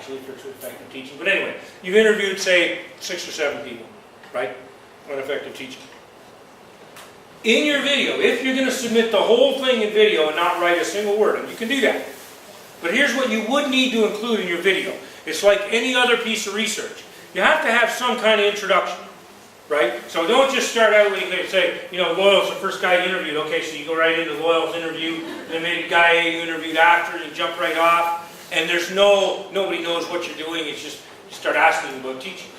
actually, for effective teaching. But anyway, you've interviewed, say, 6 or 7 people, right, on effective teaching. In your video, if you're going to submit the whole thing in video and not write a single word, and you can do that. But here's what you would need to include in your video. It's like any other piece of research. You have to have some kind of introduction, right? So don't just start out with, say, you know, Loyal's the first guy you interviewed. Okay, so you go right into Loyal's interview, and then maybe guy A you interviewed after, and you jump right off, and nobody knows what you're doing. It's just, you start asking about teaching.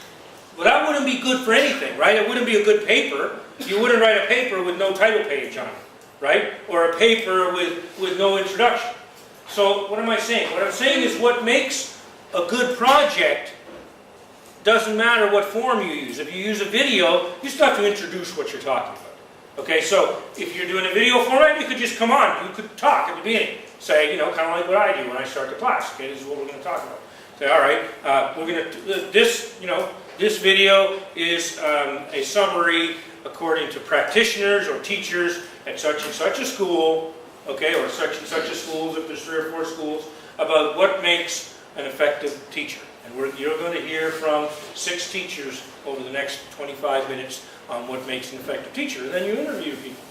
Well, that wouldn't be good for anything, right? It wouldn't be a good paper. You wouldn't write a paper with no title page on it, right? Or a paper with no introduction. So what am I saying? What I'm saying is what makes a good project doesn't matter what form you use. If you use a video, you still have to introduce what you're talking about. Okay, so if you're doing a video format, you could just come on. You could talk at the beginning. Say, you know, kind of like what I do when I start the class. Okay, this is what we're going to talk about. Say, all right, we're going to, this video is a summary according to practitioners or teachers at such and such a school, okay, or such and such a schools, if there's 3 or 4 schools, about what makes an effective teacher. And you're going to hear from 6 teachers over the next 25 minutes on what makes an effective teacher. And then you interview people.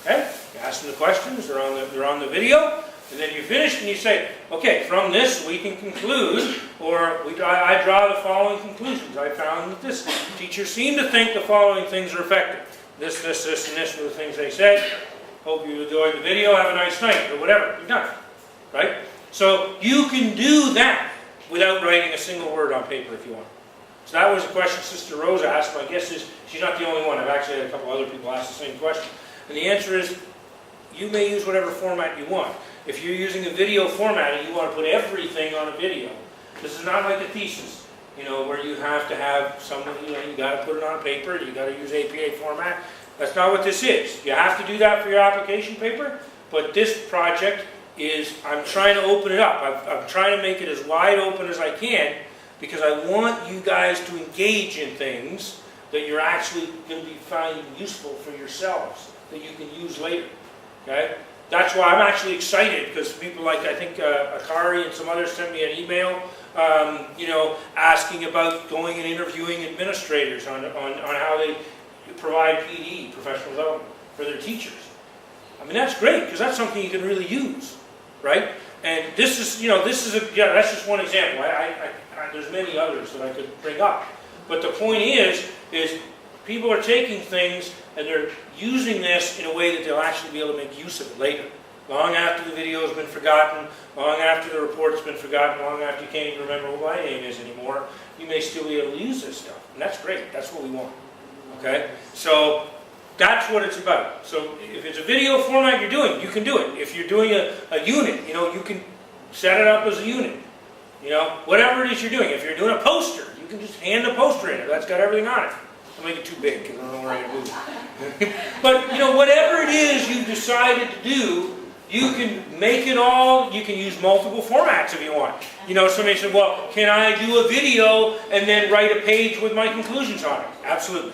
Okay? You ask them the questions, they're on the video, and then you finish and you say, okay, from this we can conclude, or I draw the following conclusions. I found that this teacher seemed to think the following things are effective. This, and this were the things they said. Hope you enjoyed the video, have a nice night, or whatever. You're done. Right? So you can do that without writing a single word on paper if you want. So that was a question Sister Rose asked. My guess is she's not the only one. I've actually had a couple other people ask the same question. And the answer is, you may use whatever format you want. If you're using a video format and you want to put everything on a video, this is not like a thesis, you know, where you have to have someone, you know, you got to put it on paper, you got to use APA format. That's not what this is. You have to do that for your application paper, but this project is, I'm trying to open it up. I'm trying to make it as wide open as I can, because I want you guys to engage in things that you're actually going to be finding useful for yourselves, that you can use later. Okay? That's why I'm actually excited, because people like, I think, Carr and some others sent me an email, asking about going and interviewing administrators on how they provide PD, professional development, for their teachers. I mean, that's great, because that's something you can really use, right? And this is, that's just one example. There's many others that I could bring up. But the point is people are taking things and they're using this in a way that they'll actually be able to make use of it later. Long after the video has been forgotten, long after the report's been forgotten, long after you can't even remember what my name is anymore, you may still be able to use this stuff. And that's great. That's what we want. Okay? So that's what it's about. So if it's a video format you're doing, you can do it. If you're doing a unit, you can set it up as a unit. Whatever it is you're doing. If you're doing a poster, you can just hand a poster in it. That's got everything on it. I'll make it too big because I don't know where I'm going to move it. But, whatever it is you've decided to do, you can make it all, you can use multiple formats if you want. Somebody said, well, can I do a video and then write a page with my conclusions on it? Absolutely.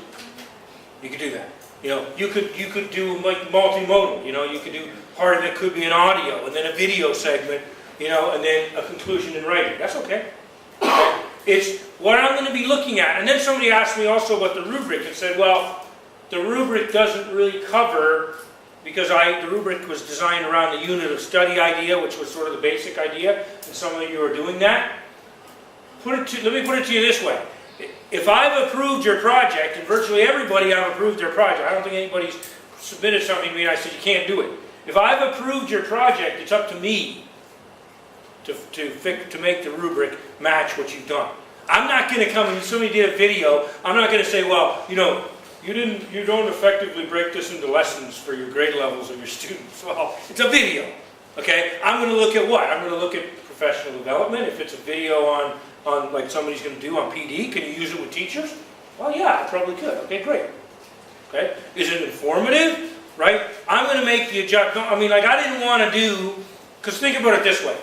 You could do that. You could do like multimodal. You could do part of it could be an audio and then a video segment, and then a conclusion in writing. That's okay. It's what I'm going to be looking at. And then somebody asked me also about the rubric and said, well, the rubric doesn't really cover, because the rubric was designed around the unit of study idea, which was sort of the basic idea, and some of you are doing that. Let me put it to you this way. If I've approved your project, and virtually everybody I've approved their project, I don't think anybody's submitted something to me and I said you can't do it. If I've approved your project, it's up to me to make the rubric match what you've done. I'm not going to come and somebody did a video. I'm not going to say, well, you don't effectively break this into lessons for your grade levels of your students. Well, it's a video. Okay? I'm going to look at what? I'm going to look at professional development. If it's a video on like somebody's going to do on PD, can you use it with teachers? Well, yeah, I probably could. Okay, great. Okay? Is it informative? Right? I'm going to make the adjustment. I didn't want to do, because think about it this way.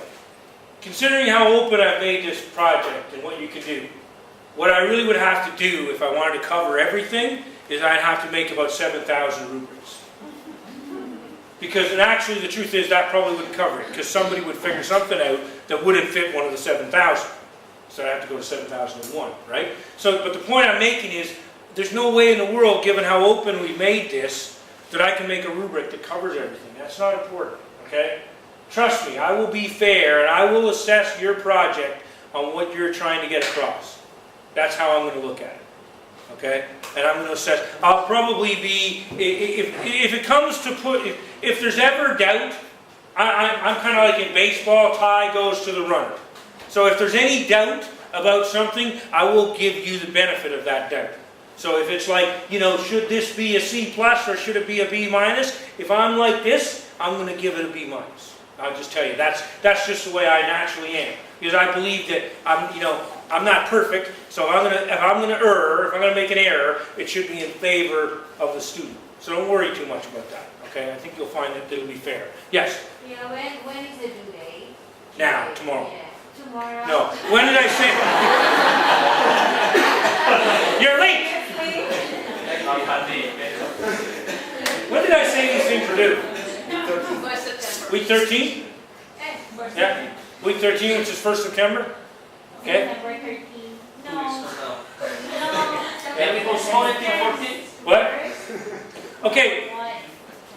Considering how open I've made this project and what you can do, what I really would have to do if I wanted to cover everything is I'd have to make about 7,000 rubrics. Because, and actually the truth is that probably wouldn't cover it, because somebody would figure something out that wouldn't fit one of the 7,000. So I have to go to 7001, right? So, but the point I'm making is, there's no way in the world, given how open we made this, that I can make a rubric that covers everything. That's not important, okay? Trust me, I will be fair, and I will assess your project on what you're trying to get across. That's how I'm going to look at it, okay? And I'm going to assess. I'll probably be, if it comes to if there's ever doubt, I'm kind of like in baseball, tie goes to the runner. So if there's any doubt about something, I will give you the benefit of that doubt. So if it's like, you know, should this be a C plus or should it be a B minus? If I'm like this, I'm going to give it a B minus. I'll just tell you, that's just the way I naturally am. Because I believe that I'm not perfect, so if I'm going to make an error, it should be in favor of the student. So don't worry too much about that. Okay, I think you'll find that it'll be fair. Yes? Yeah, when is the due date? Now, tomorrow. Yeah. Tomorrow? No. When did I say? You're late! When did I say these things were due? For September. Week 13? Yeah. Week 13, which is 1st September? Okay? September 13. No. Can we postpone it till 14? What? Okay,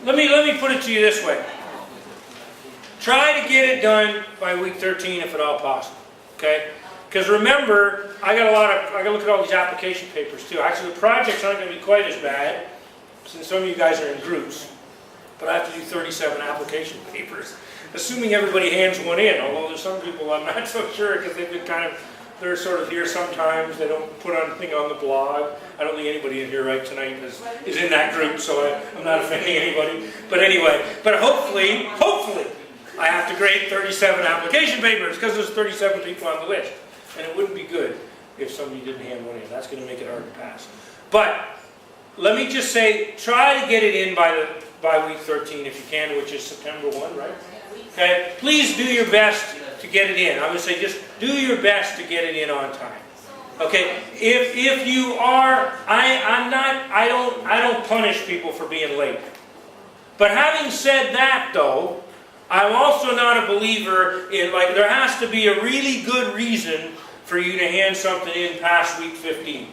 let me put it to you this way. Try to get it done by week 13 if at all possible. Okay? Because remember, I got to look at all these application papers too. Actually, the projects aren't going to be quite as bad, since some of you guys are in groups. But I have to do 37 application papers, assuming everybody hands one in. Although there's some people I'm not so sure, because they've been they're sort of here sometimes. They don't put anything on the blog. I don't think anybody in here right tonight is in that group, so I'm not offending anybody. But anyway, but hopefully, I have to grade 37 application papers, because there's 37 people on the list. And it wouldn't be good if somebody didn't hand one in. That's going to make it hard to pass. But let me just say, try to get it in by week 13 if you can, which is September 1, right? Okay? Please do your best to get it in. I'm going to say just do your best to get it in on time. Okay? If you are, I don't punish people for being late. But having said that, though, I'm also not a believer in, there has to be a really good reason for you to hand something in past week 15.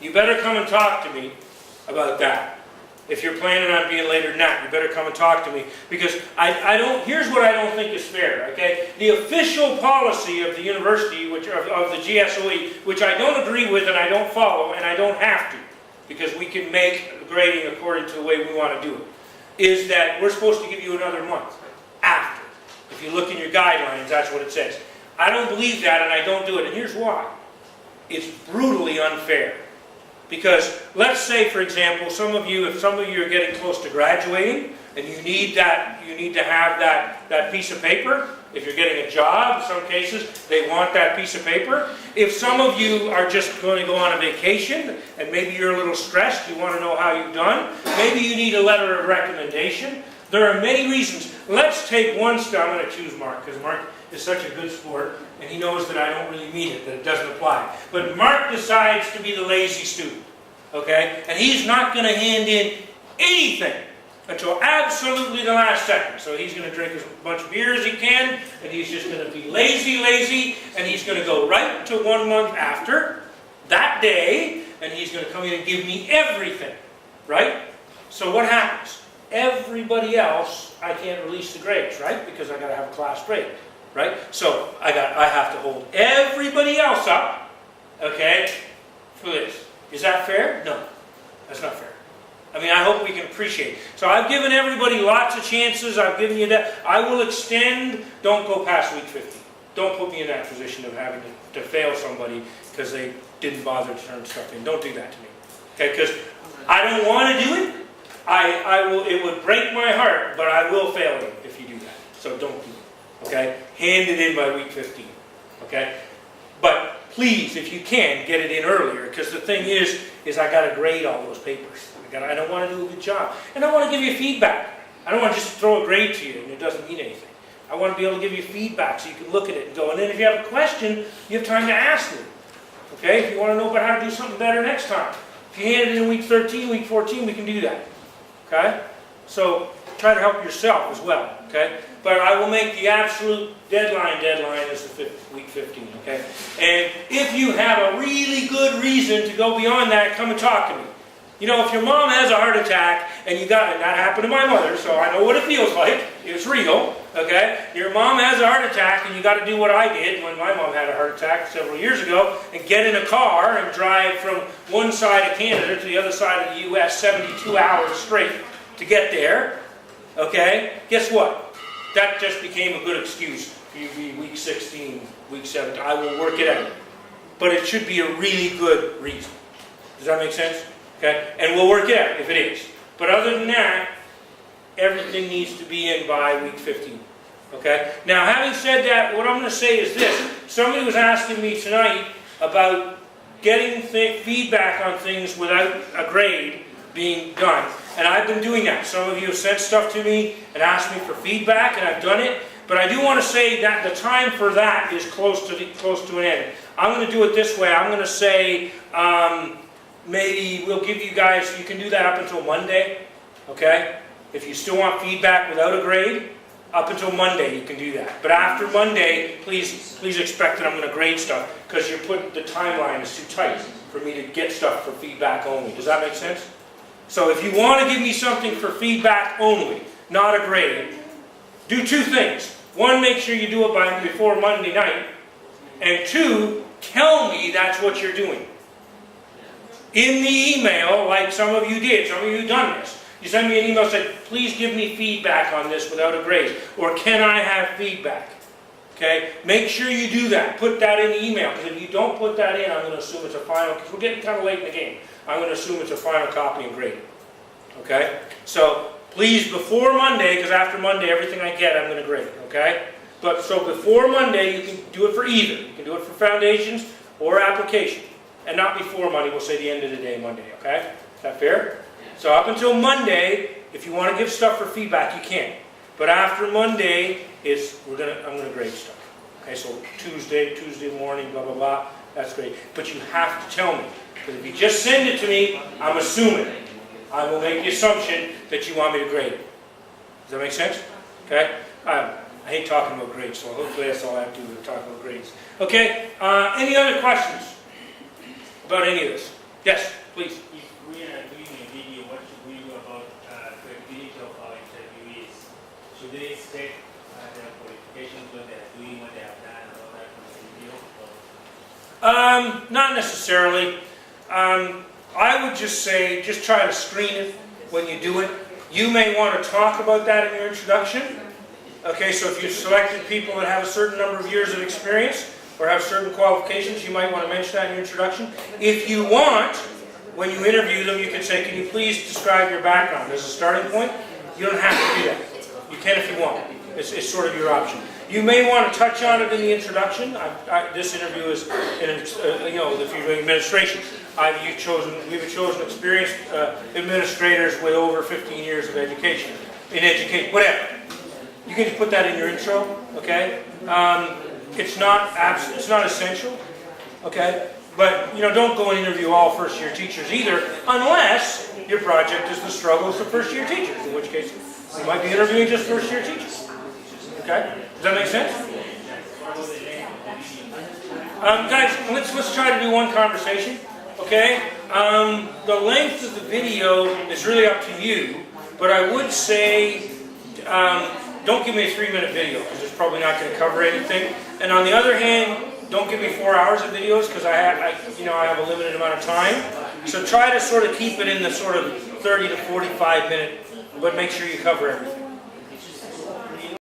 You better come and talk to me about that. If you're planning on being later than that, you better come and talk to me. Because here's what I don't think is fair, okay? The official policy of the university, of the GSOE, which I don't agree with and I don't follow, and I don't have to, because we can make grading according to the way we want to do it, is that we're supposed to give you another month after. If you look in your guidelines, that's what it says. I don't believe that, and I don't do it, and here's why. It's brutally unfair. Because let's say, for example, if some of you are getting close to graduating, and you need to have that piece of paper. If you're getting a job, in some cases, they want that piece of paper. If some of you are just going to go on a vacation, and maybe you're a little stressed, you want to know how you've done, maybe you need a letter of recommendation. There are many reasons. Let's take one step. I'm going to choose Mark, because Mark is such a good sport, and he knows that I don't really mean it, that it doesn't apply. But Mark decides to be the lazy student, okay? And he's not going to hand in anything until absolutely the last second. So he's going to drink as much beer as he can, and he's just going to be lazy, and he's going to go right to 1 month after that day, and he's going to come in and give me everything, right? So what happens? Everybody else, I can't release the grades, right? Because I got to have a class grade, right? So I have to hold everybody else up, okay, for this. Is that fair? No, that's not fair. I mean, I hope we can appreciate it. So I've given everybody lots of chances. I've given you that. I will extend. Don't go past week 50. Don't put me in that position of having to fail somebody because they didn't bother to turn stuff in. Don't do that to me, okay? Because I don't want to do it. It would break my heart, but I will fail you if you do that. So don't do it, okay? Hand it in by week 15, okay? But please, if you can, get it in earlier, because the thing is I got to grade all those papers. I don't want to do a good job. And I want to give you feedback. I don't want to just throw a grade to you and it doesn't mean anything. I want to be able to give you feedback so you can look at it and go, and then if you have a question, you have time to ask me. Okay? If you want to know about how to do something better next time. If you hand it in week 13, week 14, we can do that. Okay? So try to help yourself as well. okay? But I will make the absolute deadline is the week 15, okay? And if you have a really good reason to go beyond that, come and talk to me. You know, if your mom has a heart attack, and and that happened to my mother, so I know what it feels like. It's real, okay? Your mom has a heart attack, and you got to do what I did when my mom had a heart attack several years ago, and get in a car and drive from one side of Canada to the other side of the U.S. 72 hours straight to get there, okay? Guess what? That just became a good excuse for you to be week 16, week 17. I will work it out. But it should be a really good reason. Does that make sense? Okay? And we'll work it out if it is. But other than that, everything needs to be in by week 15. Okay? Now, having said that, what I'm going to say is this. Somebody was asking me tonight about getting feedback on things without a grade being done. And I've been doing that. Some of you have sent stuff to me and asked me for feedback, and I've done it. But I do want to say that the time for that is close to an end. I'm going to do it this way. I'm going to say, maybe we'll give you guys, you can do that up until Monday, okay? If you still want feedback without a grade, up until Monday you can do that. But after Monday, please expect that I'm going to grade stuff, because the timeline is too tight for me to get stuff for feedback only. Does that make sense? So if you want to give me something for feedback only, not a grade, do two things. One, make sure you do it before Monday night. And two, tell me that's what you're doing. In the email, like some of you did, some of you have done this. You send me an email and said, please give me feedback on this without a grade. Or can I have feedback? Okay? Make sure you do that. Put that in the email. Because if you don't put that in, I'm going to assume it's a final, because we're getting kind of late in the game. I'm going to assume it's a final copy and grade. Okay? So, please, before Monday, because after Monday, everything I get, I'm going to grade. Okay? But, so before Monday, you can do it for either. You can do it for foundations or application. And not before Monday, we'll say the end of the day Monday, okay? Is that fair? So up until Monday, if you want to give stuff for feedback, you can. But after Monday, I'm going to grade stuff. Okay, so Tuesday morning, blah, blah, blah, that's great. But you have to tell me. Because if you just send it to me, I'm assuming. I will make the assumption that you want me to grade it. Does that make sense? Okay? I hate talking about grades, so hopefully that's all I have to do is talk about grades. Okay, any other questions about any of this? Yes, please. If we are doing a video, what should we do about credibility of our interviewees? Should they state their qualifications, what they are doing, what they have done, and all that from the video? Not necessarily. I would just say, just try to screen it when you do it. You may want to talk about that in your introduction. Okay, so if you've selected people that have a certain number of years of experience, or have certain qualifications, you might want to mention that in your introduction. If you want, when you interview them, you can say, can you please describe your background as a starting point? You don't have to do that. You can if you want. It's sort of your option. You may want to touch on it in the introduction. This interview is, if you're doing administration. We've chosen experienced administrators with over 15 years of education. Whatever. You can just put that in your intro, okay? It's not essential, okay? But, don't go and interview all first-year teachers either, unless your project is the struggles of first-year teachers, in which case you might be interviewing just first-year teachers. Okay? Does that make sense? Guys, let's try to do one conversation, okay? The length of the video is really up to you, but I would say don't give me a 3-minute video, because it's probably not going to cover anything. And on the other hand, don't give me 4 hours of videos, because I have a limited amount of time. So try to sort of keep it in the sort of 30 to 45 minute, but make sure you cover everything.